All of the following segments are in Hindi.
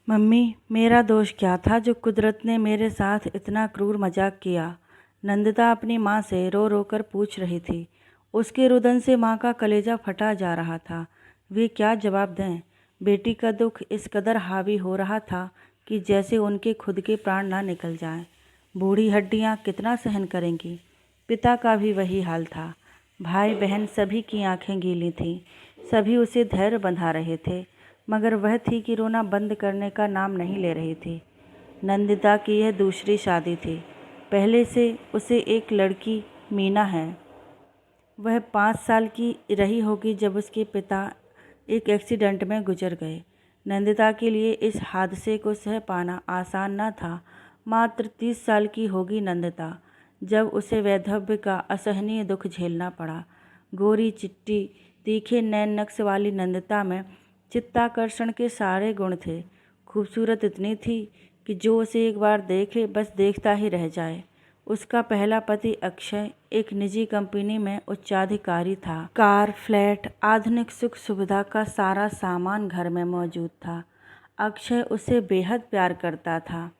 मम्मी, मेरा दोष क्या था जो कुदरत ने मेरे साथ इतना क्रूर मजाक किया। नंदिता अपनी माँ से रो रो कर पूछ रही थी। उसके रुदन से माँ का कलेजा फटा जा रहा था। वे क्या जवाब दें। बेटी का दुख इस कदर हावी हो रहा था कि जैसे उनके खुद के प्राण ना निकल जाएं। बूढ़ी हड्डियाँ कितना सहन करेंगी। पिता का भी वही हाल था। भाई बहन सभी की आंखें गीली थीं। सभी उसे धैर्य बंधा रहे थे, मगर वह थी कि रोना बंद करने का नाम नहीं ले रही थी। नंदिता की यह दूसरी शादी थी। पहले से उसे एक लड़की मीना है। वह 5 साल की रही होगी जब उसके पिता एक एक्सीडेंट में गुजर गए। नंदिता के लिए इस हादसे को सह पाना आसान न था। मात्र 30 साल की होगी नंदिता जब उसे वैधव्य का असहनीय दुख झेलना पड़ा। गोरी चिट्टी तीखे नैन नक्श वाली नंदिता में चित्ताकर्षण के सारे गुण थे। खूबसूरत इतनी थी कि जो उसे एक बार देखे बस देखता ही रह जाए। उसका पहला पति अक्षय एक निजी कंपनी में उच्चाधिकारी था। कार, फ्लैट, आधुनिक सुख सुविधा का सारा सामान घर में मौजूद था। अक्षय उसे बेहद प्यार करता था।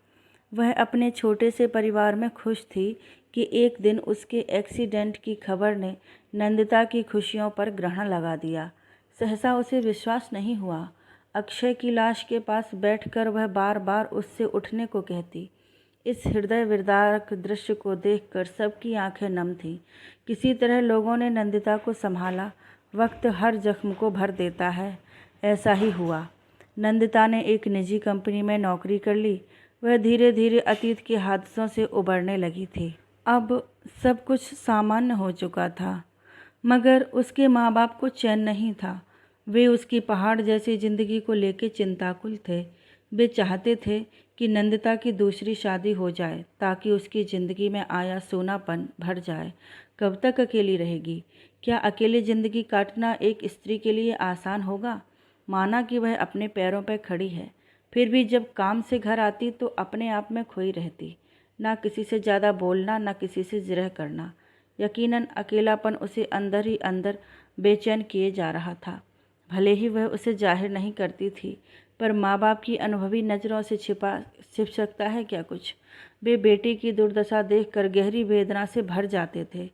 वह अपने छोटे से परिवार में खुश थी कि एक दिन उसके एक्सीडेंट की खबर ने नंदिता की खुशियों पर ग्रहण लगा दिया। सहसा उसे विश्वास नहीं हुआ। अक्षय की लाश के पास बैठकर वह बार बार उससे उठने को कहती। इस हृदय विदारक दृश्य को देखकर सबकी आंखें नम थीं। किसी तरह लोगों ने नंदिता को संभाला। वक्त हर जख्म को भर देता है, ऐसा ही हुआ। नंदिता ने एक निजी कंपनी में नौकरी कर ली। वह धीरे धीरे अतीत के हादसों से उबरने लगी थी। अब सब कुछ सामान्य हो चुका था, मगर उसके माँ बाप को चैन नहीं था। वे उसकी पहाड़ जैसी जिंदगी को लेकर चिंताकुल थे। वे चाहते थे कि नंदिता की दूसरी शादी हो जाए ताकि उसकी ज़िंदगी में आया सोनापन भर जाए। कब तक अकेली रहेगी? क्या अकेले ज़िंदगी काटना एक स्त्री के लिए आसान होगा? माना कि वह अपने पैरों पर खड़ी है, फिर भी जब काम से घर आती तो अपने आप में खोई रहती। ना किसी से ज़्यादा बोलना, ना किसी से जिरह करना। यकीनन अकेलापन उसे अंदर ही अंदर बेचैन किए जा रहा था। भले ही वह उसे जाहिर नहीं करती थी, पर माँ बाप की अनुभवी नज़रों से छिप सकता है क्या कुछ? वे बेटी की दुर्दशा देखकर गहरी वेदना से भर जाते थे।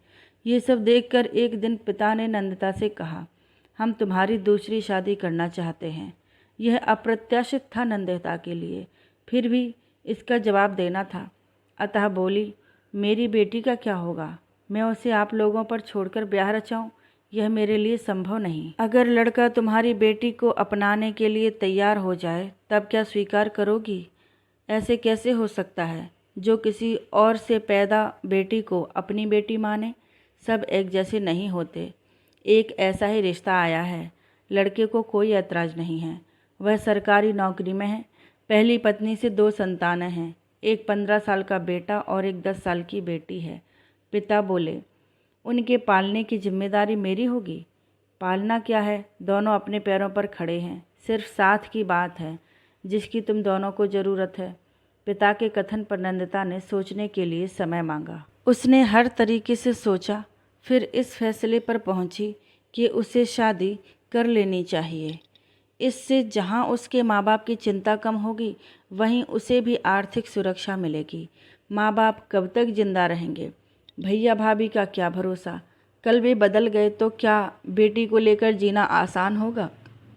ये सब देखकर एक दिन पिता ने नंदिता से कहा, हम तुम्हारी दूसरी शादी करना चाहते हैं। यह अप्रत्याशित था नंदिता के लिए, फिर भी इसका जवाब देना था। अतः बोली, मेरी बेटी का क्या होगा? मैं उसे आप लोगों पर छोड़कर ब्याह रचाऊं? यह मेरे लिए संभव नहीं। अगर लड़का तुम्हारी बेटी को अपनाने के लिए तैयार हो जाए तब क्या स्वीकार करोगी? ऐसे कैसे हो सकता है जो किसी और से पैदा बेटी को अपनी बेटी माने? सब एक जैसे नहीं होते। एक ऐसा ही रिश्ता आया है। लड़के को कोई ऐतराज़ नहीं है। वह सरकारी नौकरी में है। पहली पत्नी से 2 संतानें हैं। एक 15 साल का बेटा और एक 10 साल की बेटी है। पिता बोले, उनके पालने की जिम्मेदारी मेरी होगी। पालना क्या है, दोनों अपने पैरों पर खड़े हैं। सिर्फ साथ की बात है जिसकी तुम दोनों को ज़रूरत है। पिता के कथन पर नंदिता ने सोचने के लिए समय मांगा। उसने हर तरीके से सोचा, फिर इस फैसले पर पहुंची कि उसे शादी कर लेनी चाहिए। इससे जहां उसके माँ बाप की चिंता कम होगी, वहीं उसे भी आर्थिक सुरक्षा मिलेगी। माँ बाप कब तक जिंदा रहेंगे? भैया भाभी का क्या भरोसा? कल वे बदल गए तो क्या बेटी को लेकर जीना आसान होगा?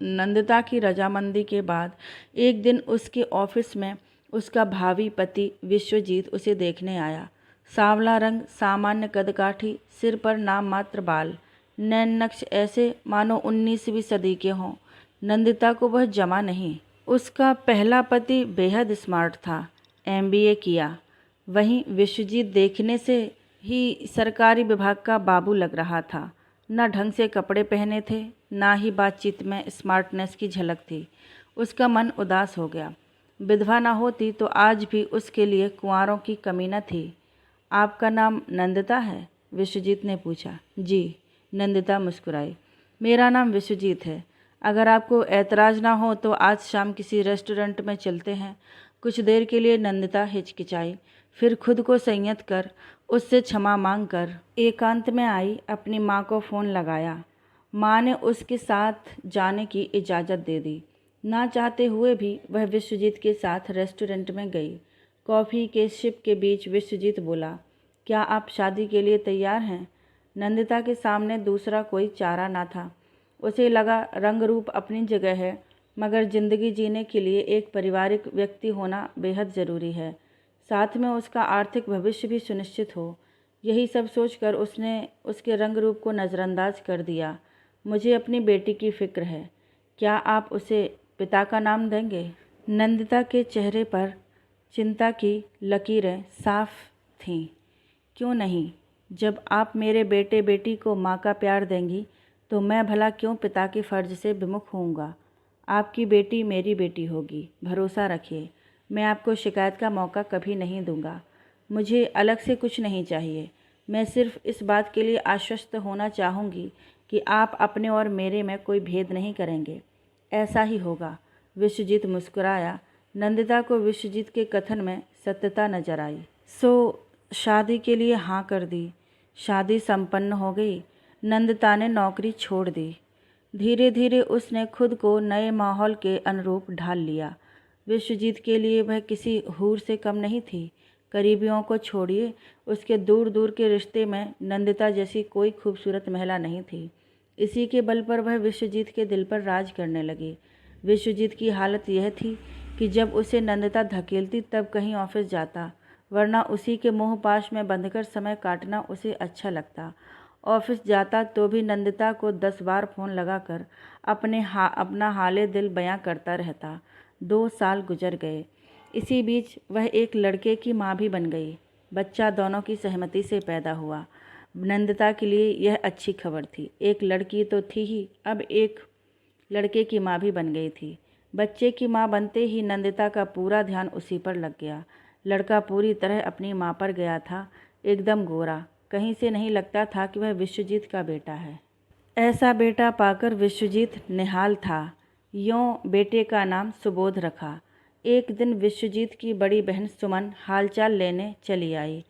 नंदिता की रजामंदी के बाद एक दिन उसके ऑफिस में उसका भावी पति विश्वजीत उसे देखने आया। सांवला रंग, सामान्य कदकाठी, सिर पर नाम मात्र बाल, नैन नक्श ऐसे मानो 19वीं सदी के हों। नंदिता को वह जमा नहीं। उसका पहला पति बेहद स्मार्ट था, MBA किया। वहीं विश्वजीत देखने से ही सरकारी विभाग का बाबू लग रहा था। न ढंग से कपड़े पहने थे, ना ही बातचीत में स्मार्टनेस की झलक थी। उसका मन उदास हो गया। विधवा ना होती तो आज भी उसके लिए कुंवारों की कमी न थी। आपका नाम नंदिता है? विश्वजीत ने पूछा। जी, नंदिता मुस्कुराई। मेरा नाम विश्वजीत है। अगर आपको ऐतराज़ ना हो तो आज शाम किसी रेस्टोरेंट में चलते हैं। कुछ देर के लिए नंदिता हिचकिचाई, फिर खुद को संयत कर उससे क्षमा मांग कर एकांत में आई। अपनी माँ को फ़ोन लगाया। माँ ने उसके साथ जाने की इजाज़त दे दी। ना चाहते हुए भी वह विश्वजीत के साथ रेस्टोरेंट में गई। कॉफ़ी के सिप के बीच विश्वजीत बोला, क्या आप शादी के लिए तैयार हैं? नंदिता के सामने दूसरा कोई चारा ना था। उसे लगा रंग रूप अपनी जगह है, मगर ज़िंदगी जीने के लिए एक पारिवारिक व्यक्ति होना बेहद ज़रूरी है, साथ में उसका आर्थिक भविष्य भी सुनिश्चित हो। यही सब सोचकर उसने उसके रंग रूप को नज़रअंदाज कर दिया। मुझे अपनी बेटी की फ़िक्र है, क्या आप उसे पिता का नाम देंगे? नंदिता के चेहरे पर चिंता की लकीरें साफ थीं। क्यों नहीं? जब आप मेरे बेटे बेटी को माँ का प्यार देंगी तो मैं भला क्यों पिता के फ़र्ज से विमुख होऊंगा। आपकी बेटी मेरी बेटी होगी, भरोसा रखिए। मैं आपको शिकायत का मौका कभी नहीं दूंगा। मुझे अलग से कुछ नहीं चाहिए। मैं सिर्फ इस बात के लिए आश्वस्त होना चाहूँगी कि आप अपने और मेरे में कोई भेद नहीं करेंगे। ऐसा ही होगा। विश्वजीत मुस्कुराया। नंदिता को विश्वजीत के कथन में सत्यता नजर आई। शादी के लिए हाँ कर दी। शादी संपन्न हो गई। नंदिता ने नौकरी छोड़ दी। धीरे धीरे उसने खुद को नए माहौल के अनुरूप ढाल लिया। विश्वजीत के लिए वह किसी हूर से कम नहीं थी। करीबियों को छोड़िए, उसके दूर दूर के रिश्ते में नंदिता जैसी कोई खूबसूरत महिला नहीं थी। इसी के बल पर वह विश्वजीत के दिल पर राज करने लगी। विश्वजीत की हालत यह थी कि जब उसे नंदिता धकेलती तब कहीं ऑफिस जाता, वरना उसी के मुँह पाश में बंधकर समय काटना उसे अच्छा लगता। ऑफिस जाता तो भी नंदिता को 10 बार फ़ोन लगाकर अपना हाले दिल बयां करता रहता। 2 साल गुजर गए। इसी बीच वह एक लड़के की माँ भी बन गई। बच्चा दोनों की सहमति से पैदा हुआ। नंदिता के लिए यह अच्छी खबर थी। एक लड़की तो थी ही, अब एक लड़के की माँ भी बन गई थी। बच्चे की माँ बनते ही नंदिता का पूरा ध्यान उसी पर लग गया। लड़का पूरी तरह अपनी माँ पर गया था, एकदम गोरा। कहीं से नहीं लगता था कि वह विश्वजीत का बेटा है। ऐसा बेटा पाकर विश्वजीत निहाल था। यों बेटे का नाम सुबोध रखा। एक दिन विश्वजीत की बड़ी बहन सुमन हालचाल लेने चली आई।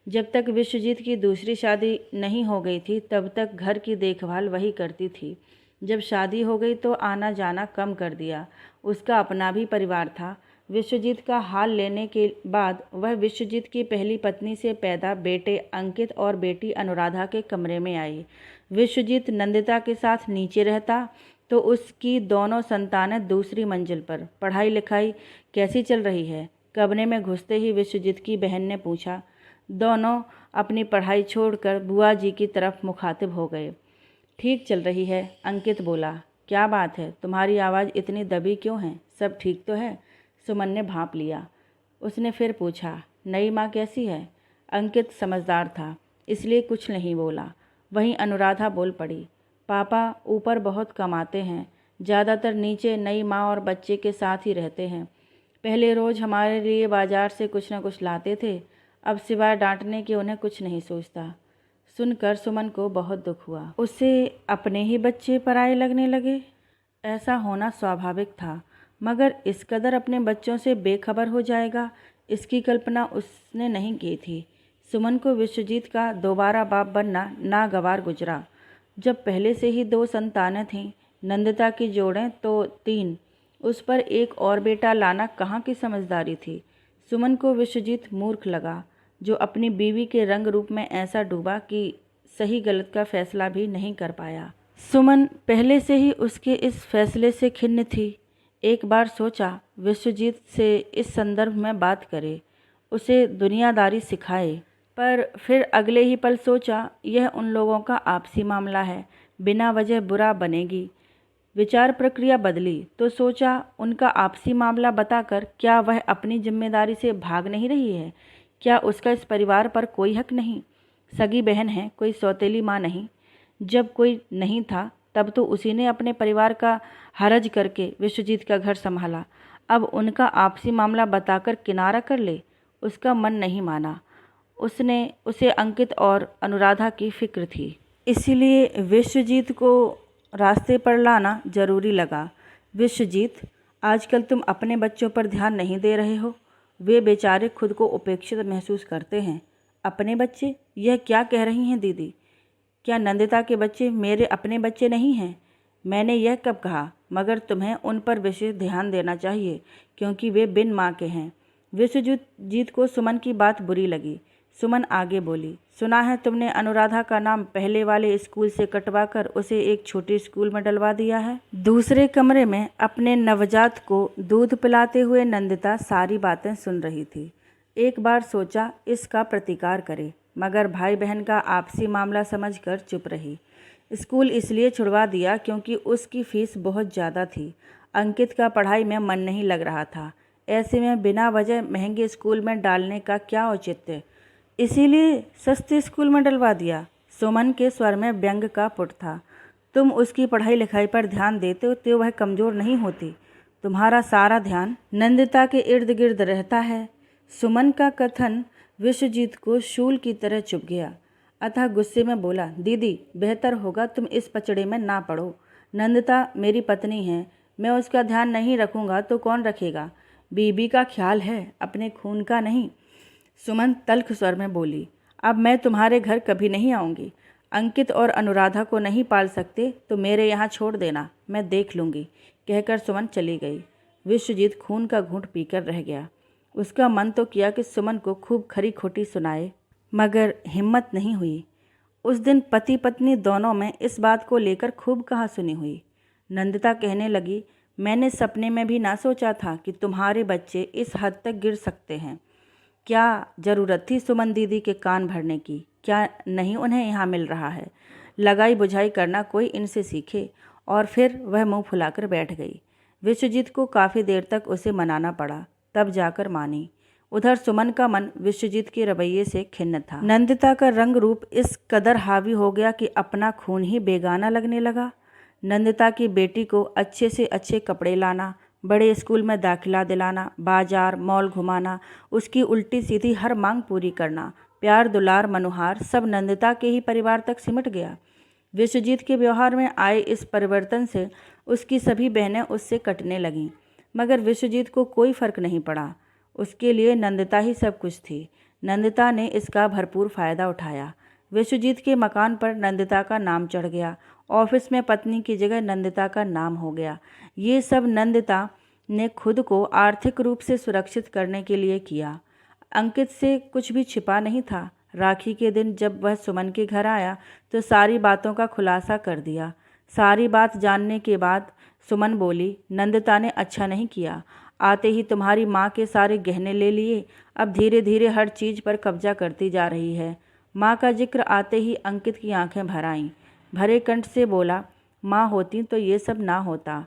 जब तक विश्वजीत की दूसरी शादी नहीं हो गई थी तब तक घर की देखभाल वही करती थी। जब शादी हो गई तो आना जाना कम कर दिया। उसका अपना भी परिवार था। विश्वजीत का हाल लेने के बाद वह विश्वजीत की पहली पत्नी से पैदा बेटे अंकित और बेटी अनुराधा के कमरे में आई। विश्वजीत नंदिता के साथ नीचे रहता तो उसकी दोनों संतानें दूसरी मंजिल पर। पढ़ाई लिखाई कैसी चल रही है? कमरे में घुसते ही विश्वजीत की बहन ने पूछा। दोनों अपनी पढ़ाई छोड़कर बुआ जी की तरफ मुखातिब हो गए। ठीक चल रही है, अंकित बोला। क्या बात है, तुम्हारी आवाज़ इतनी दबी क्यों है? सब ठीक तो है? सुमन ने भांप लिया। उसने फिर पूछा, नई माँ कैसी है? अंकित समझदार था, इसलिए कुछ नहीं बोला। वहीं अनुराधा बोल पड़ी, पापा ऊपर बहुत कमाते हैं, ज़्यादातर नीचे नई माँ और बच्चे के साथ ही रहते हैं। पहले रोज़ हमारे लिए बाजार से कुछ न कुछ लाते थे, अब सिवाय डांटने के उन्हें कुछ नहीं सोचता। सुनकर सुमन को बहुत दुख हुआ। उसे अपने ही बच्चे पराये लगने लगे। ऐसा होना स्वाभाविक था, मगर इस कदर अपने बच्चों से बेखबर हो जाएगा, इसकी कल्पना उसने नहीं की थी। सुमन को विश्वजीत का दोबारा बाप बनना नागवार गुजरा। जब पहले से ही 2 संतानें थीं, नंदिता की जोड़ें तो 3, उस पर एक और बेटा लाना कहाँ की समझदारी थी। सुमन को विश्वजीत मूर्ख लगा, जो अपनी बीवी के रंग रूप में ऐसा डूबा कि सही गलत का फैसला भी नहीं कर पाया। सुमन पहले से ही उसके इस फैसले से खिन्न थी। एक बार सोचा विश्वजीत से इस संदर्भ में बात करे, उसे दुनियादारी सिखाए, पर फिर अगले ही पल सोचा यह उन लोगों का आपसी मामला है, बिना वजह बुरा बनेगी। विचार प्रक्रिया बदली तो सोचा उनका आपसी मामला बताकर क्या वह अपनी जिम्मेदारी से भाग नहीं रही है? क्या उसका इस परिवार पर कोई हक नहीं? सगी बहन है, कोई सौतेली माँ नहीं। जब कोई नहीं था तब तो उसी ने अपने परिवार का हरज करके विश्वजीत का घर संभाला। अब उनका आपसी मामला बताकर किनारा कर ले, उसका मन नहीं माना। उसे अंकित और अनुराधा की फिक्र थी, इसीलिए विश्वजीत को रास्ते पर लाना जरूरी लगा। विश्वजीत, आजकल तुम अपने बच्चों पर ध्यान नहीं दे रहे हो। वे बेचारे खुद को उपेक्षित महसूस करते हैं। अपने बच्चे? यह क्या कह रही हैं दीदी? क्या नंदिता के बच्चे मेरे अपने बच्चे नहीं हैं? मैंने यह कब कहा? मगर तुम्हें उन पर विशेष ध्यान देना चाहिए क्योंकि वे बिन माँ के हैं। विश्वजीत को सुमन की बात बुरी लगी। सुमन आगे बोली, सुना है तुमने अनुराधा का नाम पहले वाले स्कूल से कटवाकर उसे एक छोटे स्कूल में डलवा दिया है। दूसरे कमरे में अपने नवजात को दूध पिलाते हुए नंदिता सारी बातें सुन रही थी। एक बार सोचा इसका प्रतिकार करे, मगर भाई बहन का आपसी मामला समझकर चुप रही। स्कूल इसलिए छुड़वा दिया क्योंकि उसकी फीस बहुत ज़्यादा थी। अंकित का पढ़ाई में मन नहीं लग रहा था। ऐसे में बिना वजह महंगे स्कूल में डालने का क्या औचित्य, इसीलिए सस्ते स्कूल में डलवा दिया। सुमन के स्वर में व्यंग का पुट था। तुम उसकी पढ़ाई लिखाई पर ध्यान देते हो तो वह कमज़ोर नहीं होती। तुम्हारा सारा ध्यान नंदिता के इर्द गिर्द रहता है। सुमन का कथन विश्वजीत को शूल की तरह चुभ गया। अतः गुस्से में बोला, दीदी बेहतर होगा तुम इस पचड़े में ना पड़ो। नंदिता मेरी पत्नी है, मैं उसका ध्यान नहीं रखूँगा तो कौन रखेगा। बीबी का ख्याल है, अपने खून का नहीं। सुमन तल्ख स्वर में बोली, अब मैं तुम्हारे घर कभी नहीं आऊँगी। अंकित और अनुराधा को नहीं पाल सकते तो मेरे यहाँ छोड़ देना, मैं देख लूँगी, कहकर सुमन चली गई। विश्वजीत खून का घूंट पीकर रह गया। उसका मन तो किया कि सुमन को खूब खरी खोटी सुनाए, मगर हिम्मत नहीं हुई। उस दिन पति पत्नी दोनों में इस बात को लेकर खूब कहासुनी हुई। नंदिता कहने लगी, मैंने सपने में भी ना सोचा था कि तुम्हारे बच्चे इस हद तक गिर सकते हैं। क्या ज़रूरत थी सुमन दीदी के कान भरने की? क्या नहीं उन्हें यहाँ मिल रहा है? लगाई बुझाई करना कोई इनसे सीखे। और फिर वह मुंह फुलाकर बैठ गई। विश्वजीत को काफ़ी देर तक उसे मनाना पड़ा, तब जाकर मानी। उधर सुमन का मन विश्वजीत के रवैये से खिन्न था। नंदिता का रंग रूप इस कदर हावी हो गया कि अपना खून ही बेगाना लगने लगा। नंदिता की बेटी को अच्छे से अच्छे कपड़े लाना, बड़े स्कूल में दाखिला दिलाना, बाजार मॉल घुमाना, उसकी उल्टी सीधी हर मांग पूरी करना, प्यार दुलार मनुहार सब नंदिता के ही परिवार तक सिमट गया। विश्वजीत के व्यवहार में आए इस परिवर्तन से उसकी सभी बहनें उससे कटने लगीं, मगर विश्वजीत को कोई फर्क नहीं पड़ा। उसके लिए नंदिता ही सब कुछ थी। नंदिता ने इसका भरपूर फ़ायदा उठाया। विश्वजीत के मकान पर नंदिता का नाम चढ़ गया। ऑफिस में पत्नी की जगह नंदिता का नाम हो गया। ये सब नंदिता ने खुद को आर्थिक रूप से सुरक्षित करने के लिए किया। अंकित से कुछ भी छिपा नहीं था। राखी के दिन जब वह सुमन के घर आया तो सारी बातों का खुलासा कर दिया। सारी बात जानने के बाद सुमन बोली, नंदिता ने अच्छा नहीं किया। आते ही तुम्हारी माँ के सारे गहने ले लिए, अब धीरे धीरे हर चीज़ पर कब्जा करती जा रही है। माँ का जिक्र आते ही अंकित की आंखें भर आईं। भरे कंठ से बोला, माँ होती तो ये सब ना होता।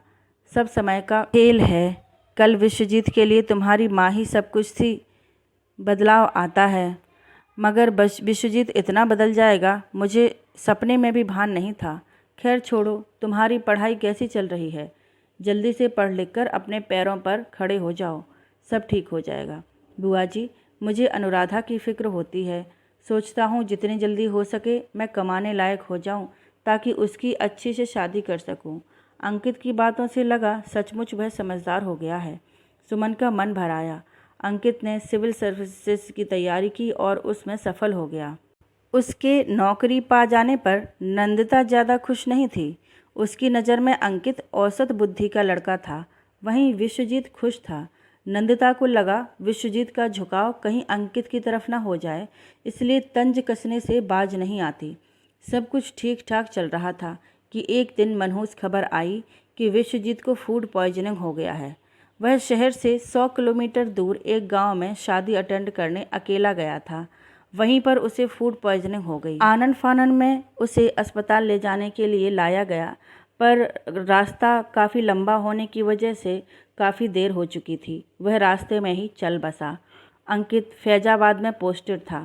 सब समय का खेल है। कल विश्वजीत के लिए तुम्हारी माँ ही सब कुछ थी। बदलाव आता है, मगर बस विश्वजीत इतना बदल जाएगा मुझे सपने में भी भान नहीं था। खैर छोड़ो, तुम्हारी पढ़ाई कैसी चल रही है? जल्दी से पढ़ लिख कर अपने पैरों पर खड़े हो जाओ, सब ठीक हो जाएगा। बुआ जी, मुझे अनुराधा की फ़िक्र होती है। सोचता हूँ जितनी जल्दी हो सके मैं कमाने लायक हो जाऊँ ताकि उसकी अच्छी से शादी कर सकूँ। अंकित की बातों से लगा सचमुच वह समझदार हो गया है। सुमन का मन भर आया। अंकित ने सिविल सर्विसेज की तैयारी की और उसमें सफल हो गया। उसके नौकरी पा जाने पर नंदिता ज़्यादा खुश नहीं थी। उसकी नज़र में अंकित औसत बुद्धि का लड़का था, वहीं विश्वजीत खुश था। नंदिता को लगा विश्वजीत का झुकाव कहीं अंकित की तरफ ना हो जाए, इसलिए तंज कसने से बाज नहीं आती। सब कुछ ठीक ठाक चल रहा था कि एक दिन मनहूस खबर आई कि विश्वजीत को फूड पॉइजनिंग हो गया है। वह शहर से 100 किलोमीटर दूर एक गांव में शादी अटेंड करने अकेला गया था। वहीं पर उसे फूड पॉइजनिंग हो गई। आनन फानन में उसे अस्पताल ले जाने के लिए लाया गया, पर रास्ता काफ़ी लंबा होने की वजह से काफ़ी देर हो चुकी थी। वह रास्ते में ही चल बसा। अंकित फैजाबाद में पोस्टेड था।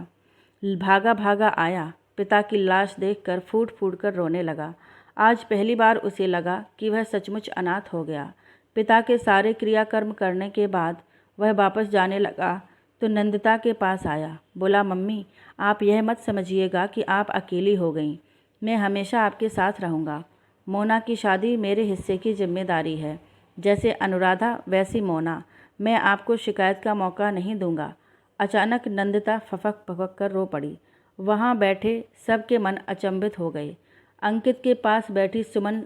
भागा भागा आया। पिता की लाश देखकर फूट फूट कर रोने लगा। आज पहली बार उसे लगा कि वह सचमुच अनाथ हो गया। पिता के सारे क्रियाकर्म करने के बाद वह वापस जाने लगा तो नंदिता के पास आया। बोला, मम्मी, आप यह मत समझिएगा कि आप अकेली हो गईं। मैं हमेशा आपके साथ रहूँगा। मोना की शादी मेरे हिस्से की जिम्मेदारी है। जैसे अनुराधा वैसी मोना। मैं आपको शिकायत का मौका नहीं दूंगा। अचानक नंदिता फपक फपक कर रो पड़ी। वहाँ बैठे सबके मन अचंभित हो गए। अंकित के पास बैठी सुमन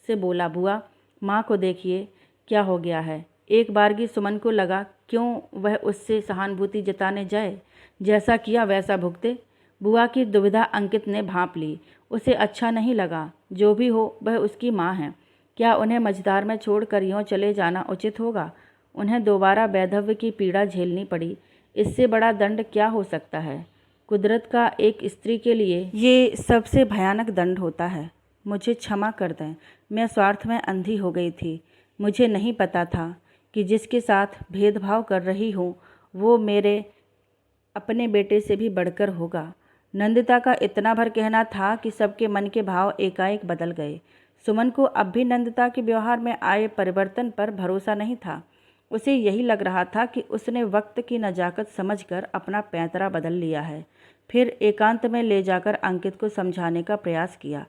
से बोला, बुआ, माँ को देखिए क्या हो गया है। एक बारगी सुमन को लगा क्यों वह उससे सहानुभूति जताने जाए, जैसा किया वैसा भुगते। बुआ की दुविधा अंकित ने भांप ली। उसे अच्छा नहीं लगा। जो भी हो वह उसकी माँ है। क्या उन्हें मझधार में छोड़कर यूँ चले जाना उचित होगा? उन्हें दोबारा वैधव्य की पीड़ा झेलनी पड़ी। इससे बड़ा दंड क्या हो सकता है? कुदरत का एक स्त्री के लिए ये सबसे भयानक दंड होता है। मुझे क्षमा कर दें, मैं स्वार्थ में अंधी हो गई थी। मुझे नहीं पता था कि जिसके साथ भेदभाव कर रही हूँ वो मेरे अपने बेटे से भी बढ़कर होगा। नंदिता का इतना भर कहना था कि सबके मन के भाव एकाएक बदल गए। सुमन को अब भी नंदिता के व्यवहार में आए परिवर्तन पर भरोसा नहीं था। उसे यही लग रहा था कि उसने वक्त की नजाकत समझकर अपना पैंतरा बदल लिया है। फिर एकांत में ले जाकर अंकित को समझाने का प्रयास किया।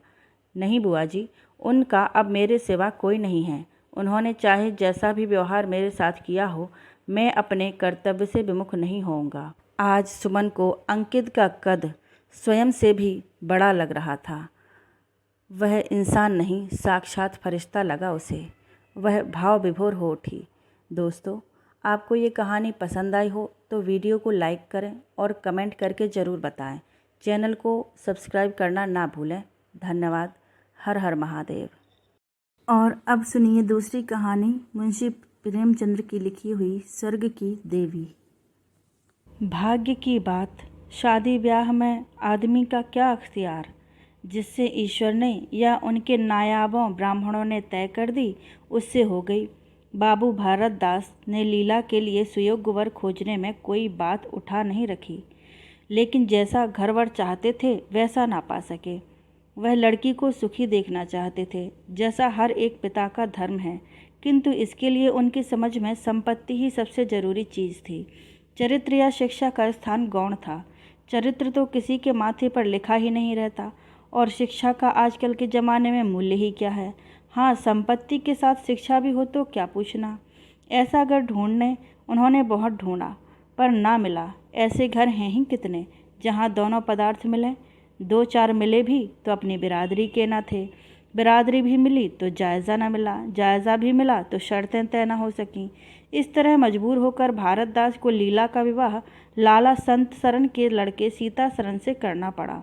नहीं बुआ जी, उनका अब मेरे सिवा कोई नहीं है। उन्होंने चाहे जैसा भी व्यवहार मेरे साथ किया हो, मैं अपने कर्तव्य से विमुख नहीं होऊंगा। आज सुमन को अंकित का कद स्वयं से भी बड़ा लग रहा था। वह इंसान नहीं, साक्षात फरिश्ता लगा उसे। वह भाव विभोर हो उठी। दोस्तों, आपको ये कहानी पसंद आई हो तो वीडियो को लाइक करें और कमेंट करके ज़रूर बताएं। चैनल को सब्सक्राइब करना ना भूलें। धन्यवाद। हर हर महादेव। और अब सुनिए दूसरी कहानी मुंशी प्रेमचंद्र की लिखी हुई स्वर्ग की देवी। भाग्य की बात, शादी ब्याह में आदमी का क्या अख्तियार। जिससे ईश्वर ने या उनके नायाबों ब्राह्मणों ने तय कर दी उससे हो गई। बाबू भारत दास ने लीला के लिए सुयोग्य वर खोजने में कोई बात उठा नहीं रखी, लेकिन जैसा घरवर चाहते थे वैसा ना पा सके। वह लड़की को सुखी देखना चाहते थे, जैसा हर एक पिता का धर्म है, किंतु इसके लिए उनकी समझ में संपत्ति ही सबसे जरूरी चीज़ थी। चरित्र या शिक्षा का स्थान गौण था। चरित्र तो किसी के माथे पर लिखा ही नहीं रहता, और शिक्षा का आजकल के ज़माने में मूल्य ही क्या है। हाँ, संपत्ति के साथ शिक्षा भी हो तो क्या पूछना। ऐसा घर ढूंढने उन्होंने बहुत ढूंढा, पर ना मिला। ऐसे घर हैं ही कितने जहाँ दोनों पदार्थ मिलें। दो चार मिले भी तो अपनी बिरादरी के ना थे। बिरादरी भी मिली तो जायज़ा न मिला। जायज़ा भी मिला तो शर्तें तय न हो सकीं। इस तरह मजबूर होकर भारत दास को लीला का विवाह लाला संत सरन के लड़के सीता सरन से करना पड़ा।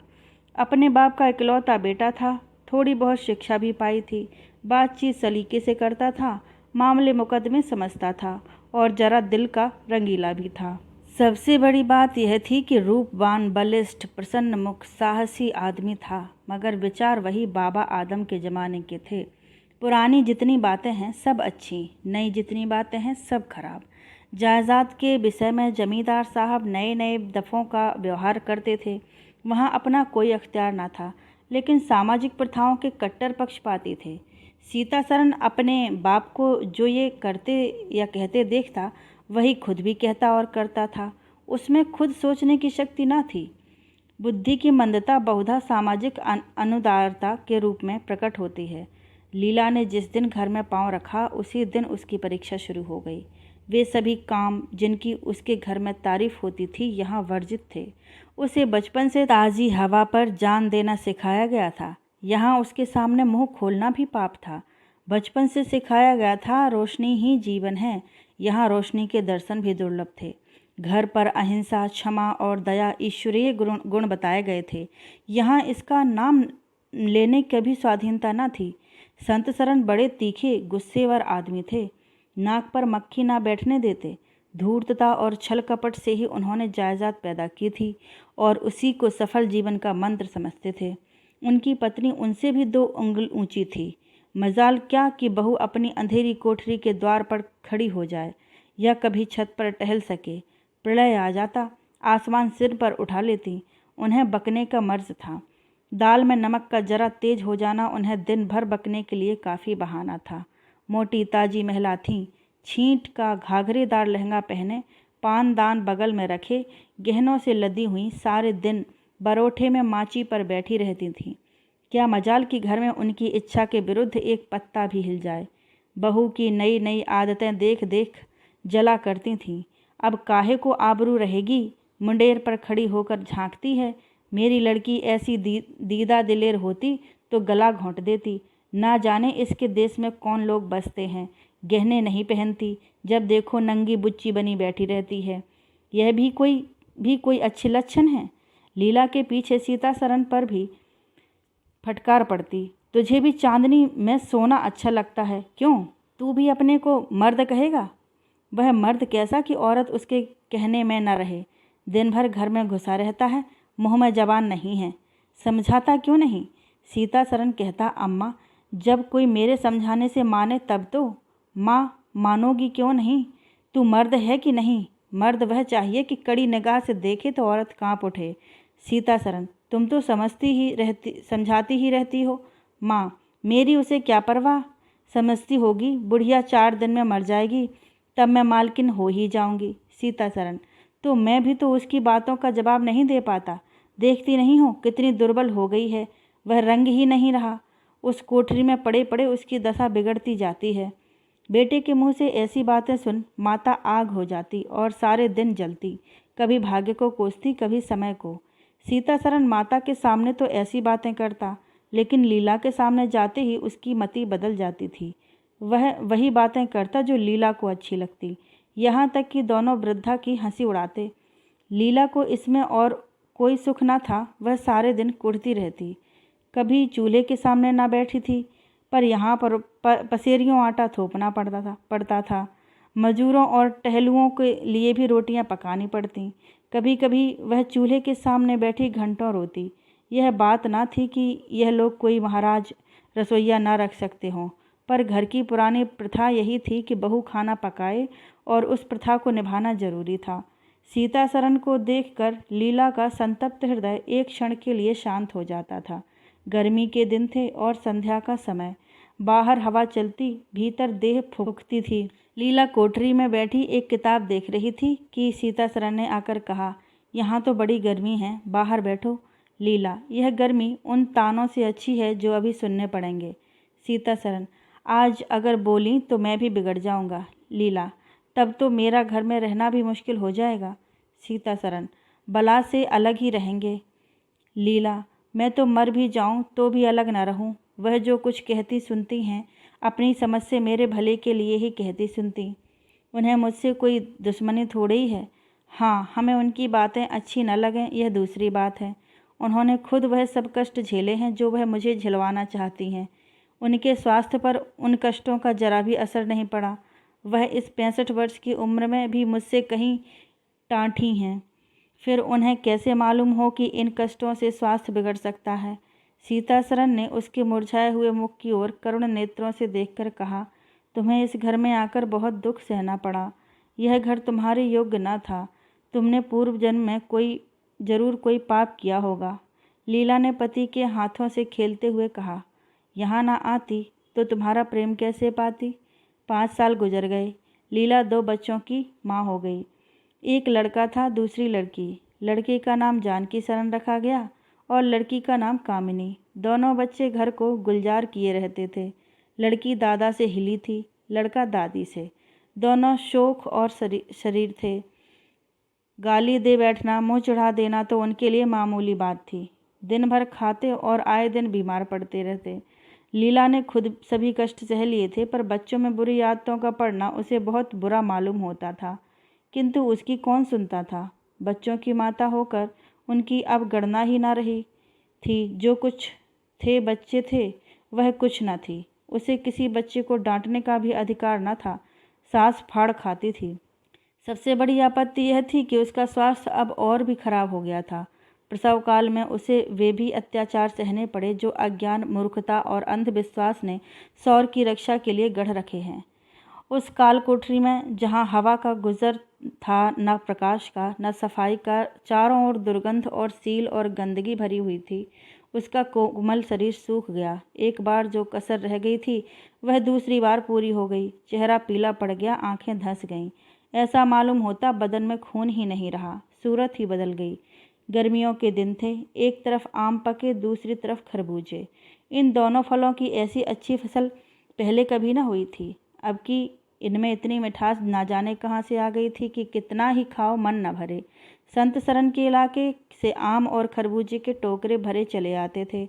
अपने बाप का इकलौता बेटा था। थोड़ी बहुत शिक्षा भी पाई थी। बातचीत सलीके से करता था। मामले मुकदमे समझता था और जरा दिल का रंगीला भी था। सबसे बड़ी बात यह थी कि रूपवान, बलिष्ठ, प्रसन्न मुख, साहसी आदमी था, मगर विचार वही बाबा आदम के ज़माने के थे। पुरानी जितनी बातें हैं सब अच्छी, नई जितनी बातें हैं सब खराब। जायदाद के विषय में जमींदार साहब नए नए दफ़ों का व्यवहार करते थे। वहाँ अपना कोई अख्तियार ना था, लेकिन सामाजिक प्रथाओं के कट्टर पक्षपाती थे। सीता सरन अपने बाप को जो ये करते या कहते देखता वही खुद भी कहता और करता था। उसमें खुद सोचने की शक्ति ना थी। बुद्धि की मंदता बहुधा सामाजिक अनुदारता के रूप में प्रकट होती है। लीला ने जिस दिन घर में पांव रखा उसी दिन उसकी परीक्षा शुरू हो गई। वे सभी काम जिनकी उसके घर में तारीफ होती थी यहाँ वर्जित थे। उसे बचपन से ताज़ी हवा पर जान देना सिखाया गया था। यहाँ उसके सामने मुंह खोलना भी पाप था। बचपन से सिखाया गया था रोशनी ही जीवन है। यहाँ रोशनी के दर्शन भी दुर्लभ थे। घर पर अहिंसा, क्षमा और दया ईश्वरीय गुण बताए गए थे। यहाँ इसका नाम लेने की भी स्वाधीनता न थी। संत सरन बड़े तीखे गुस्सेवर आदमी थे। नाक पर मक्खी ना बैठने देते। धूर्तता और छल कपट से ही उन्होंने जायदाद पैदा की थी और उसी को सफल जीवन का मंत्र समझते थे। उनकी पत्नी उनसे भी 2 उंगल ऊंची थी। मजाल क्या कि बहू अपनी अंधेरी कोठरी के द्वार पर खड़ी हो जाए या कभी छत पर टहल सके। प्रलय आ जाता, आसमान सिर पर उठा लेती। उन्हें बकने का मर्ज था। दाल में नमक का जरा तेज हो जाना उन्हें दिन भर बकने के लिए काफ़ी बहाना था। मोटी ताजी महिला थीं। छींट का घाघरेदार लहंगा पहने, पानदान बगल में रखे, गहनों से लदी हुई, सारे दिन बरोठे में माची पर बैठी रहती थीं। क्या मजाल कि घर में उनकी इच्छा के विरुद्ध एक पत्ता भी हिल जाए। बहू की नई नई आदतें देख देख जला करती थीं। अब काहे को आबरू रहेगी, मुंडेर पर खड़ी होकर झांकती है। मेरी लड़की ऐसी दीदा दिलेर होती तो गला घोंट देती। ना जाने इसके देश में कौन लोग बसते हैं। गहने नहीं पहनती, जब देखो नंगी बुच्ची बनी बैठी रहती है। यह भी कोई अच्छे लक्षण है। लीला के पीछे सीतासरन पर भी फटकार पड़ती। तुझे भी चांदनी में सोना अच्छा लगता है, क्यों? तू भी अपने को मर्द कहेगा? वह मर्द कैसा कि औरत उसके कहने में न रहे। दिन भर घर में घुसा रहता है, मुँह में जबान नहीं है। समझाता क्यों नहीं? सीतासरन कहता, अम्मा, जब कोई मेरे समझाने से माने तब तो। माँ, मानोगी क्यों नहीं? तू मर्द है कि नहीं? मर्द वह चाहिए कि कड़ी निगाह से देखे तो औरत कांप उठे। सीतासरन, तुम तो समझाती ही रहती हो। माँ, मेरी उसे क्या परवाह? समझती होगी बुढ़िया 4 दिन में मर जाएगी, तब मैं मालकिन हो ही जाऊंगी। सीतासरन, तो मैं भी तो उसकी बातों का जवाब नहीं दे पाता। देखती नहीं हो कितनी दुर्बल हो गई है, वह रंग ही नहीं रहा। उस कोठरी में पड़े पड़े उसकी दशा बिगड़ती जाती है। बेटे के मुंह से ऐसी बातें सुन माता आग हो जाती और सारे दिन जलती, कभी भाग्य को कोसती, कभी समय को। सीतासरन माता के सामने तो ऐसी बातें करता, लेकिन लीला के सामने जाते ही उसकी मति बदल जाती थी। वह वही बातें करता जो लीला को अच्छी लगती, यहाँ तक कि दोनों वृद्धा की हंसी उड़ाते। लीला को इसमें और कोई सुख न था। वह सारे दिन कुढ़ती रहती, कभी चूल्हे के सामने ना बैठी थी, पर यहाँ पर पसेरियों आटा थोपना पड़ता था। मजूरों और टहलुओं के लिए भी रोटियां पकानी पड़ती। कभी कभी वह चूल्हे के सामने बैठी घंटों रोती। यह बात ना थी कि यह लोग कोई महाराज रसोइया ना रख सकते हों, पर घर की पुरानी प्रथा यही थी कि बहू खाना पकाए और उस प्रथा को निभाना जरूरी था। सीतासरन को देखकर लीला का संतप्त हृदय एक क्षण के लिए शांत हो जाता था। गर्मी के दिन थे और संध्या का समय। बाहर हवा चलती, भीतर देह फूकती थी। लीला कोठरी में बैठी एक किताब देख रही थी कि सीतासरन ने आकर कहा, यहाँ तो बड़ी गर्मी है, बाहर बैठो। लीला, यह गर्मी उन तानों से अच्छी है जो अभी सुनने पड़ेंगे। सीतासरन, आज अगर बोली तो मैं भी बिगड़ जाऊंगा। लीला, तब तो मेरा घर में रहना भी मुश्किल हो जाएगा। सीतासरन, बला से अलग ही रहेंगे। लीला, मैं तो मर भी जाऊं तो भी अलग न रहूं। वह जो कुछ कहती सुनती हैं, अपनी समझ से मेरे भले के लिए ही कहती सुनती। उन्हें मुझसे कोई दुश्मनी थोड़ी ही है। हाँ, हमें उनकी बातें अच्छी न लगें, यह दूसरी बात है। उन्होंने खुद वह सब कष्ट झेले हैं जो वह मुझे झिलवाना चाहती हैं। उनके स्वास्थ्य पर उन कष्टों का जरा भी असर नहीं पड़ा। वह इस 65 वर्ष की उम्र में भी मुझसे कहीं टाँठी हैं। फिर उन्हें कैसे मालूम हो कि इन कष्टों से स्वास्थ्य बिगड़ सकता है? सीतासरन ने उसके मुरझाए हुए मुख की ओर करुण नेत्रों से देखकर कहा, तुम्हें इस घर में आकर बहुत दुख सहना पड़ा। यह घर तुम्हारे योग्य न था। तुमने पूर्व जन्म में जरूर कोई पाप किया होगा। लीला ने पति के हाथों से खेलते हुए कहा, यहाँ ना आती तो तुम्हारा प्रेम कैसे पाती। 5 साल गुजर गए। लीला 2 बच्चों की माँ हो गई। एक लड़का था, दूसरी लड़की। लड़के का नाम जानकी शरण रखा गया और लड़की का नाम कामिनी। दोनों बच्चे घर को गुलजार किए रहते थे। लड़की दादा से हिली थी, लड़का दादी से। दोनों शोख और शरीर थे। गाली दे बैठना, मुंह चढ़ा देना तो उनके लिए मामूली बात थी। दिन भर खाते और आए दिन बीमार पड़ते रहते। लीला ने खुद सभी कष्ट सह लिए थे, पर बच्चों में बुरी आदतों का पड़ना उसे बहुत बुरा मालूम होता था, किंतु उसकी कौन सुनता था। बच्चों की माता होकर उनकी अब गणना ही ना रही थी। जो कुछ थे बच्चे थे, वह कुछ न थी। उसे किसी बच्चे को डांटने का भी अधिकार न था। सांस फाड़ खाती थी। सबसे बड़ी आपत्ति यह थी कि उसका स्वास्थ्य अब और भी खराब हो गया था। प्रसव काल में उसे वे भी अत्याचार सहने पड़े जो अज्ञान, मूर्खता और अंधविश्वास ने सौर की रक्षा के लिए गढ़ रखे हैं। उस काल कोठरी में जहाँ हवा का गुजर था, न प्रकाश का, न सफाई का, चारों ओर दुर्गंध और सील और गंदगी भरी हुई थी। उसका कोमल शरीर सूख गया। एक बार जो कसर रह गई थी वह दूसरी बार पूरी हो गई। चेहरा पीला पड़ गया, आंखें धंस गईं। ऐसा मालूम होता बदन में खून ही नहीं रहा, सूरत ही बदल गई। गर्मियों के दिन थे। एक तरफ आम पके, दूसरी तरफ खरबूजे। इन दोनों फलों की ऐसी अच्छी फसल पहले कभी न हुई थी। अब की इनमें इतनी मिठास ना जाने कहाँ से आ गई थी कि कितना ही खाओ मन न भरे। संत सरन के इलाके से आम और खरबूजे के टोकरे भरे चले आते थे।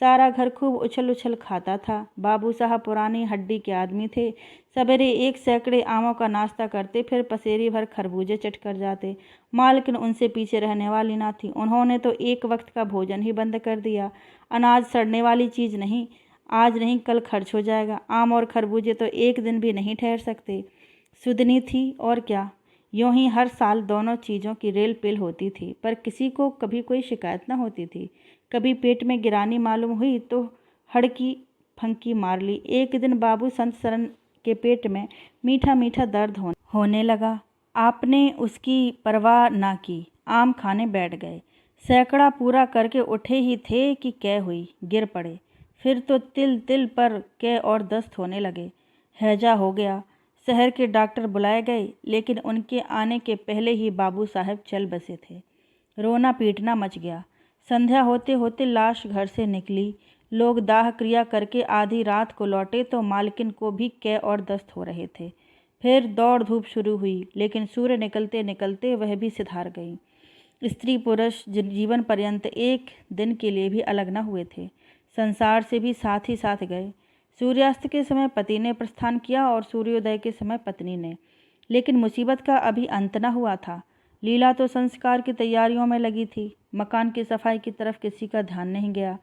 सारा घर खूब उछल उछल खाता था। बाबू साहब पुरानी हड्डी के आदमी थे। सवेरे 1 सैकड़े आमों का नाश्ता करते, फिर पसेरी भर खरबूजे चट कर जाते। मालकिन उनसे पीछे रहने वाली ना थी। उन्होंने तो एक वक्त का भोजन ही बंद कर दिया। अनाज सड़ने वाली चीज़ नहीं, आज नहीं कल खर्च हो जाएगा। आम और खरबूजे तो एक दिन भी नहीं ठहर सकते। सुधनी थी और क्या। यूं ही हर साल दोनों चीज़ों की रेल पेल होती थी, पर किसी को कभी कोई शिकायत न होती थी। कभी पेट में गिरानी मालूम हुई तो हड़की फंकी मार ली। एक दिन बाबू संत सरन के पेट में मीठा मीठा दर्द होने लगा। आपने उसकी परवाह ना की, आम खाने बैठ गए। सैकड़ा पूरा करके उठे ही थे कि कै हुई, गिर पड़े। फिर तो तिल तिल पर कै और दस्त होने लगे। हैजा हो गया। शहर के डॉक्टर बुलाए गए, लेकिन उनके आने के पहले ही बाबू साहब चल बसे थे। रोना पीटना मच गया। संध्या होते होते लाश घर से निकली। लोग दाह क्रिया करके आधी रात को लौटे तो मालकिन को भी कै और दस्त हो रहे थे। फिर दौड़ धूप शुरू हुई, लेकिन सूर्य निकलते निकलते वह भी सिधार गई। स्त्री पुरुष जीवन पर्यंत एक दिन के लिए भी अलग न हुए थे। संसार से भी साथ ही साथ गए। सूर्यास्त के समय पति ने प्रस्थान किया और सूर्योदय के समय पत्नी ने। लेकिन मुसीबत का अभी अंत न हुआ था। लीला तो संस्कार की तैयारियों में लगी थी। मकान की सफाई की तरफ किसी का ध्यान नहीं गया।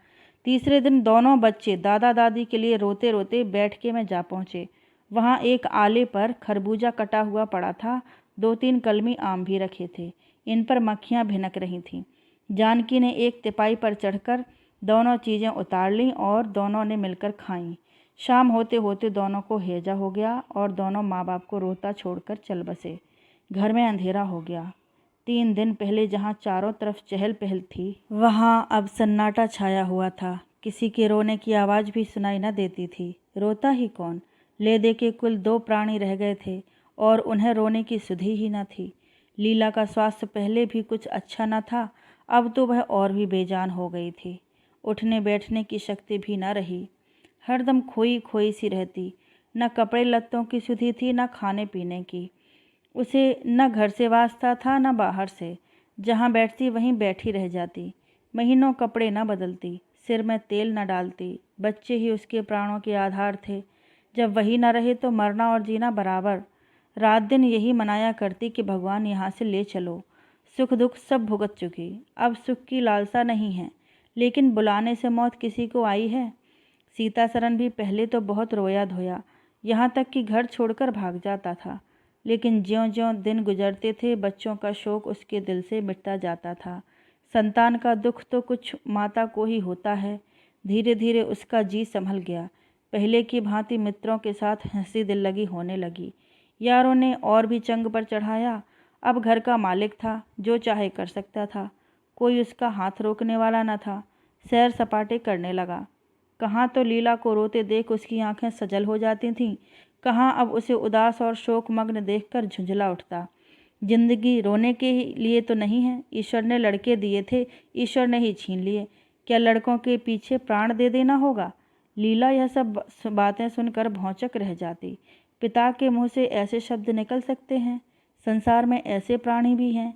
तीसरे दिन दोनों बच्चे दादा दादी के लिए रोते रोते बैठके में जा पहुँचे। वहाँ एक आले पर खरबूजा कटा हुआ पड़ा था। 2-3 कलमी आम भी रखे थे। इन पर मक्खियाँ भिनक रही थीं। जानकी ने एक तिपाई पर चढ़कर दोनों चीज़ें उतार लीं और दोनों ने मिलकर खाईं। शाम होते होते दोनों को हैजा हो गया और दोनों माँ बाप को रोता छोड़कर चल बसे। घर में अंधेरा हो गया। 3 दिन पहले जहाँ चारों तरफ चहल पहल थी, वहाँ अब सन्नाटा छाया हुआ था। किसी के रोने की आवाज़ भी सुनाई न देती थी। रोता ही कौन। ले दे के कुल 2 प्राणी रह गए थे और उन्हें रोने की सुधि ही न थी। लीला का स्वास्थ्य पहले भी कुछ अच्छा न था, अब तो वह और भी बेजान हो गई थी। उठने बैठने की शक्ति भी न रही। हरदम खोई खोई सी रहती। न कपड़े लत्तों की सुधि थी, न खाने पीने की। उसे न घर से वास्ता था न बाहर से। जहाँ बैठती वहीं बैठी रह जाती। महीनों कपड़े न बदलती, सिर में तेल न डालती। बच्चे ही उसके प्राणों के आधार थे। जब वही न रहे तो मरना और जीना बराबर। रात दिन यही मनाया करती कि भगवान यहाँ से ले चलो। सुख दुख सब भुगत चुकी, अब सुख की लालसा नहीं है। लेकिन बुलाने से मौत किसी को आई है। सीता सरन भी पहले तो बहुत रोया धोया, यहाँ तक कि घर छोड़कर भाग जाता था। लेकिन ज्यों-ज्यों दिन गुजरते थे, बच्चों का शोक उसके दिल से मिटता जाता था। संतान का दुख तो कुछ माता को ही होता है। धीरे धीरे उसका जी संभल गया। पहले की भांति मित्रों के साथ हंसी दिल लगी होने लगी। यारों ने और भी चंग पर चढ़ाया। अब घर का मालिक था, जो चाहे कर सकता था। कोई उसका हाथ रोकने वाला न था। सैर सपाटे करने लगा। कहाँ तो लीला को रोते देख उसकी आंखें सजल हो जाती थीं, कहाँ अब उसे उदास और शोकमग्न देखकर झुंझला उठता। जिंदगी रोने के लिए तो नहीं है। ईश्वर ने लड़के दिए थे, ईश्वर ने ही छीन लिए। क्या लड़कों के पीछे प्राण दे देना होगा। लीला यह सब बातें सुनकर भौंचक रह जाती। पिता के मुंह से ऐसे शब्द निकल सकते हैं। संसार में ऐसे प्राणी भी हैं।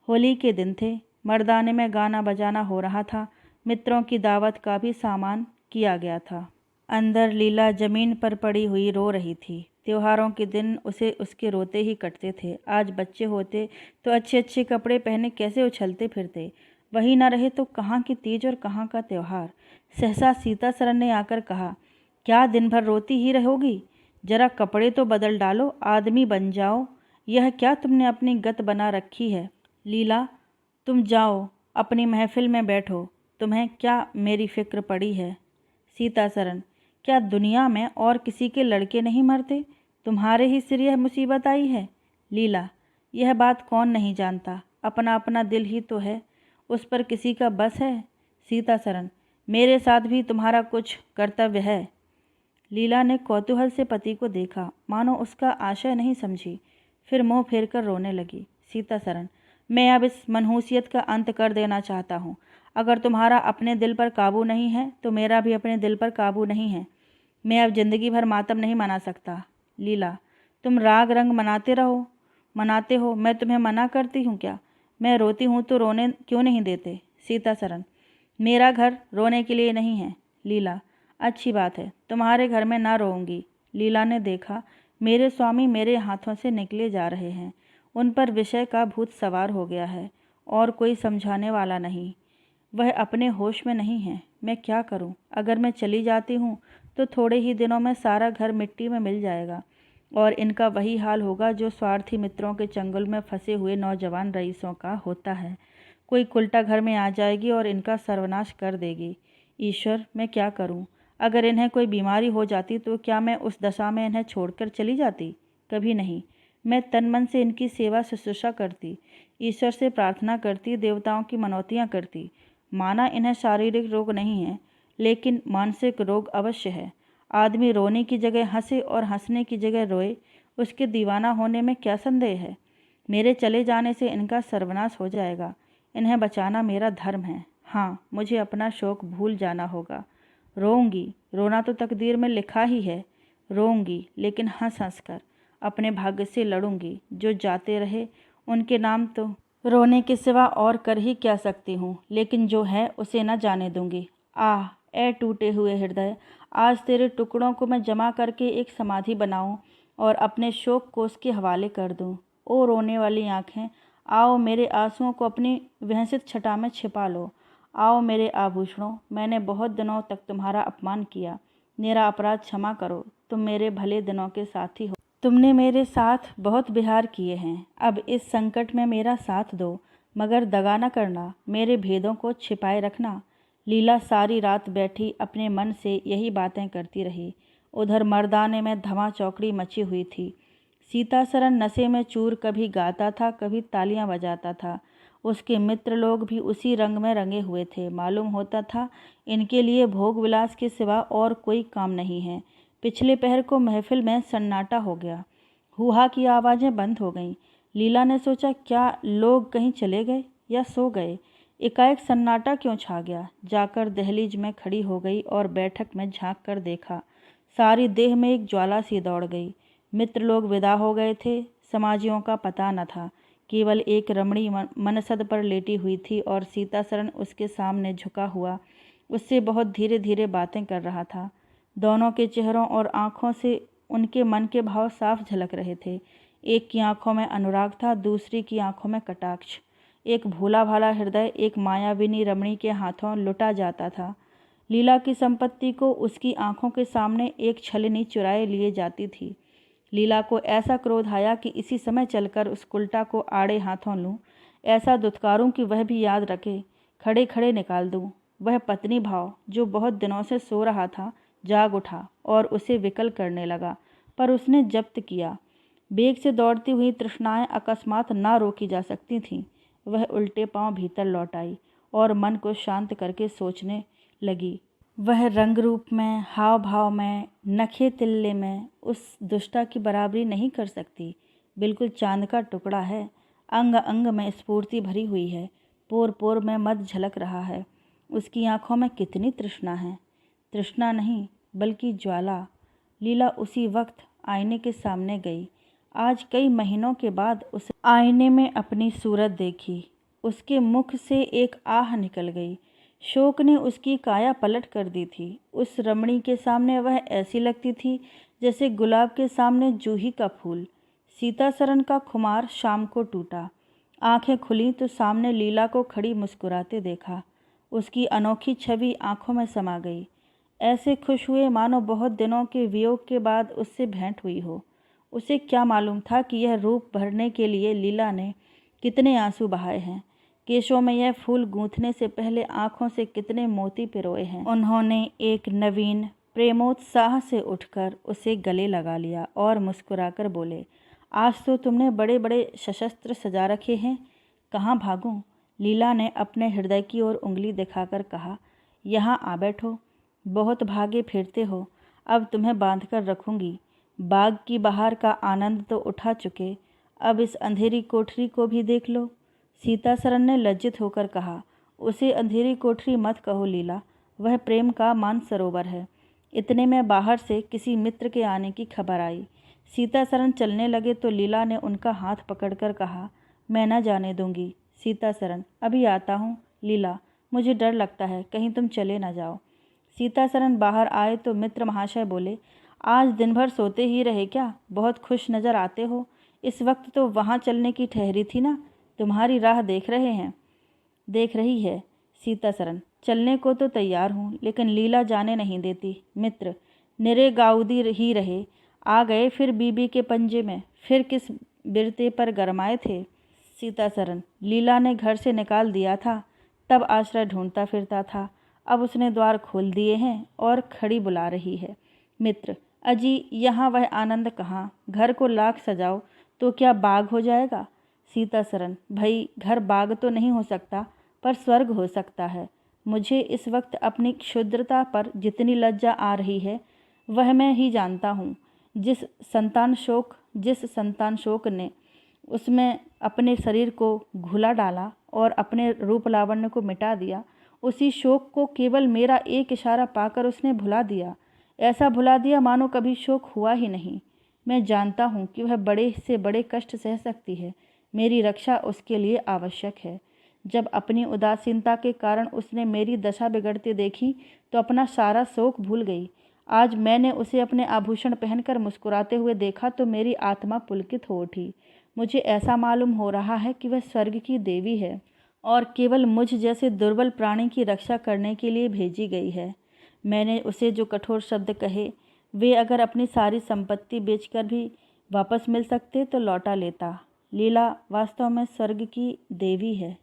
होली के दिन थे। मर्दाने में गाना बजाना हो रहा था। मित्रों की दावत का भी सामान किया गया था। अंदर लीला जमीन पर पड़ी हुई रो रही थी। त्योहारों के दिन उसे उसके रोते ही कटते थे। आज बच्चे होते तो अच्छे अच्छे कपड़े पहने कैसे उछलते फिरते। वही न रहे तो कहाँ की तीज और कहाँ का त्योहार। सहसा सीता सरन ने आकर कहा, क्या दिन भर रोती ही रहोगी। जरा कपड़े तो बदल डालो, आदमी बन जाओ। यह क्या तुमने अपनी गत बना रखी है। लीला, तुम जाओ अपनी महफिल में बैठो। तुम्हें क्या मेरी फिक्र पड़ी है। सीता सरन, क्या दुनिया में और किसी के लड़के नहीं मरते। तुम्हारे ही सिर यह मुसीबत आई है। लीला, यह बात कौन नहीं जानता। अपना अपना दिल ही तो है, उस पर किसी का बस है। सीता सरन, मेरे साथ भी तुम्हारा कुछ कर्तव्य है। लीला ने कौतूहल से पति को देखा, मानो उसका आशय नहीं समझी। फिर मुंह फेर कर रोने लगी। सीता सरन, मैं अब इस मनहूसियत का अंत कर देना चाहता हूँ। अगर तुम्हारा अपने दिल पर काबू नहीं है तो मेरा भी अपने दिल पर काबू नहीं है। मैं अब जिंदगी भर मातम नहीं मना सकता। लीला, तुम राग रंग मनाते हो, मैं तुम्हें मना करती हूँ क्या। मैं रोती हूँ तो रोने क्यों नहीं देते। सीता सरन, मेरा घर रोने के लिए नहीं है। लीला, अच्छी बात है, तुम्हारे घर में ना रोऊंगी। लीला ने देखा मेरे स्वामी मेरे हाथों से निकले जा रहे हैं। उन पर विषय का भूत सवार हो गया है और कोई समझाने वाला नहीं। वह अपने होश में नहीं है। मैं क्या करूं? अगर मैं चली जाती हूं तो थोड़े ही दिनों में सारा घर मिट्टी में मिल जाएगा और इनका वही हाल होगा जो स्वार्थी मित्रों के चंगुल में फंसे हुए नौजवान रईसों का होता है। कोई कुल्टा घर में आ जाएगी और इनका सर्वनाश कर देगी। ईश्वर, मैं क्या करूं? अगर इन्हें कोई बीमारी हो जाती तो क्या मैं उस दशा में इन्हें छोड़कर चली जाती? कभी नहीं। मैं तन मन से इनकी सेवा शुश्रूषा करती, ईश्वर से प्रार्थना करती, देवताओं की मनौतियाँ करती। माना इन्हें शारीरिक रोग नहीं है, लेकिन मानसिक रोग अवश्य है। आदमी रोने की जगह हंसे और हंसने की जगह रोए, उसके दीवाना होने में क्या संदेह है? मेरे चले जाने से इनका सर्वनाश हो जाएगा। इन्हें बचाना मेरा धर्म है। हाँ, मुझे अपना शोक भूल जाना होगा। रोऊंगी, रोना तो तकदीर में लिखा ही है। रोऊंगी, लेकिन हंस हंस कर अपने भाग्य से लड़ूंगी। जो जाते रहे उनके नाम तो रोने के सिवा और कर ही क्या सकती हूँ, लेकिन जो है उसे न जाने दूंगी। आह, ए टूटे हुए हृदय, आज तेरे टुकड़ों को मैं जमा करके एक समाधि बनाऊं और अपने शोक को उसके हवाले कर दूं। ओ रोने वाली आंखें, आओ मेरे आंसुओं को अपनी व्यंसित छटा में छिपा लो। आओ मेरे आभूषणों, मैंने बहुत दिनों तक तुम्हारा अपमान किया। मेरा अपराध क्षमा करो, तुम मेरे भले दिनों के साथी हो। तुमने मेरे साथ बहुत विहार किए हैं। अब इस संकट में मेरा साथ दो, मगर दगा न करना, मेरे भेदों को छिपाए रखना। लीला सारी रात बैठी अपने मन से यही बातें करती रही। उधर मर्दाने में धमा चौकड़ी मची हुई थी। सीतासरन नशे में चूर कभी गाता था, कभी तालियां बजाता था। उसके मित्र लोग भी उसी रंग में रंगे हुए थे। मालूम होता था इनके लिए भोग विलास के सिवा और कोई काम नहीं है। पिछले पहर को महफिल में सन्नाटा हो गया। हुहा की आवाज़ें बंद हो गईं। लीला ने सोचा, क्या लोग कहीं चले गए या सो गए? एकाएक सन्नाटा क्यों छा गया? जाकर दहलीज में खड़ी हो गई और बैठक में झांक कर देखा। सारी देह में एक ज्वाला सी दौड़ गई। मित्र लोग विदा हो गए थे। समाजियों का पता न था। केवल एक रमणी मनसद पर लेटी हुई थी और सीतासरन उसके सामने झुका हुआ उससे बहुत धीरे धीरे बातें कर रहा था। दोनों के चेहरों और आँखों से उनके मन के भाव साफ झलक रहे थे। एक की आंखों में अनुराग था, दूसरी की आंखों में कटाक्ष। एक भोला भाला हृदय एक मायाविनी रमणी के हाथों लुटा जाता था। लीला की संपत्ति को उसकी आंखों के सामने एक छलनी चुराए लिए जाती थी। लीला को ऐसा क्रोध आया कि इसी समय चलकर उस कुल्टा को आड़े हाथों लूं, ऐसा दुत्कारूं कि वह भी याद रखे, खड़े खड़े निकाल दूं। वह पत्नी भाव जो बहुत दिनों से सो रहा था जाग उठा और उसे विकल करने लगा, पर उसने जब्त किया। बेग से दौड़ती हुई तृष्णाएं अकस्मात ना रोकी जा सकती थीं। वह उल्टे पांव भीतर लौट आई और मन को शांत करके सोचने लगी। वह रंग रूप में, हाव भाव में, नखे तिल्ले में उस दुष्टा की बराबरी नहीं कर सकती। बिल्कुल चांद का टुकड़ा है। अंग अंग में स्फूर्ति भरी हुई है। पोर पोर में मद झलक रहा है। उसकी आंखों में कितनी तृष्णा है। तृष्णा नहीं बल्कि ज्वाला। लीला उसी वक्त आईने के सामने गई। आज कई महीनों के बाद उस आईने में अपनी सूरत देखी। उसके मुख से एक आह निकल गई। शोक ने उसकी काया पलट कर दी थी। उस रमणी के सामने वह ऐसी लगती थी जैसे गुलाब के सामने जूही का फूल। सीतासरन का खुमार शाम को टूटा। आंखें खुली तो सामने लीला को खड़ी मुस्कुराते देखा। उसकी अनोखी छवि आंखों में समा गई। ऐसे खुश हुए मानो बहुत दिनों के वियोग के बाद उससे भेंट हुई हो। उसे क्या मालूम था कि यह रूप भरने के लिए लीला ने कितने आंसू बहाए हैं। केशों में यह फूल गूंथने से पहले आंखों से कितने मोती पिरोए हैं। उन्होंने एक नवीन प्रेमोत्साह से उठकर उसे गले लगा लिया और मुस्कुराकर बोले, आज तो तुमने बड़े बड़े शस्त्र सजा रखे हैं, कहाँ भागूं? लीला ने अपने हृदय की ओर उंगली दिखाकर कहा, यहाँ आ बैठो। बहुत भागे फिरते हो, अब तुम्हें बांध कर रखूंगी। बाग की बहार का आनंद तो उठा चुके, अब इस अंधेरी कोठरी को भी देख लो। सीतासरन ने लज्जित होकर कहा, उसे अंधेरी कोठरी मत कहो लीला, वह प्रेम का मानसरोवर है। इतने में बाहर से किसी मित्र के आने की खबर आई। सीतासरन चलने लगे तो लीला ने उनका हाथ पकड़कर कहा, मैं न जाने दूंगी। सीतासरन, अभी आता हूँ। लीला, मुझे डर लगता है कहीं तुम चले ना जाओ। सीतासरन बाहर आए तो मित्र महाशय बोले, आज दिन भर सोते ही रहे क्या? बहुत खुश नज़र आते हो। इस वक्त तो वहाँ चलने की ठहरी थी ना, तुम्हारी राह देख रही है। सीतासरन, चलने को तो तैयार हूँ, लेकिन लीला जाने नहीं देती। मित्र, निरे गाउदी ही रहे, आ गए फिर बीबी के पंजे में, फिर किस बिरते पर गरमाए थे। सीतासरन, लीला ने घर से निकाल दिया था, तब आश्रय ढूंढता फिरता था, अब उसने द्वार खोल दिए हैं और खड़ी बुला रही है। मित्र, अजी यहाँ वह आनंद कहाँ? घर को लाख सजाओ तो क्या बाग हो जाएगा? सीतासरन, भई घर बाग तो नहीं हो सकता, पर स्वर्ग हो सकता है। मुझे इस वक्त अपनी क्षुद्रता पर जितनी लज्जा आ रही है वह मैं ही जानता हूँ। जिस संतान शोक ने उसमें अपने शरीर को घुला डाला और अपने रूप लावण्य को मिटा दिया, उसी शोक को केवल मेरा एक इशारा पाकर उसने भुला दिया। ऐसा भुला दिया मानो कभी शोक हुआ ही नहीं। मैं जानता हूँ कि वह बड़े से बड़े कष्ट सह सकती है, मेरी रक्षा उसके लिए आवश्यक है। जब अपनी उदासीनता के कारण उसने मेरी दशा बिगड़ती देखी तो अपना सारा शोक भूल गई। आज मैंने उसे अपने आभूषण पहनकर मुस्कुराते हुए देखा तो मेरी आत्मा पुलकित हो उठी। मुझे ऐसा मालूम हो रहा है कि वह स्वर्ग की देवी है और केवल मुझ जैसे दुर्बल प्राणी की रक्षा करने के लिए भेजी गई है। मैंने उसे जो कठोर शब्द कहे, वे अगर अपनी सारी संपत्ति बेचकर भी वापस मिल सकते तो लौटा लेता। लीला वास्तव में स्वर्ग की देवी है।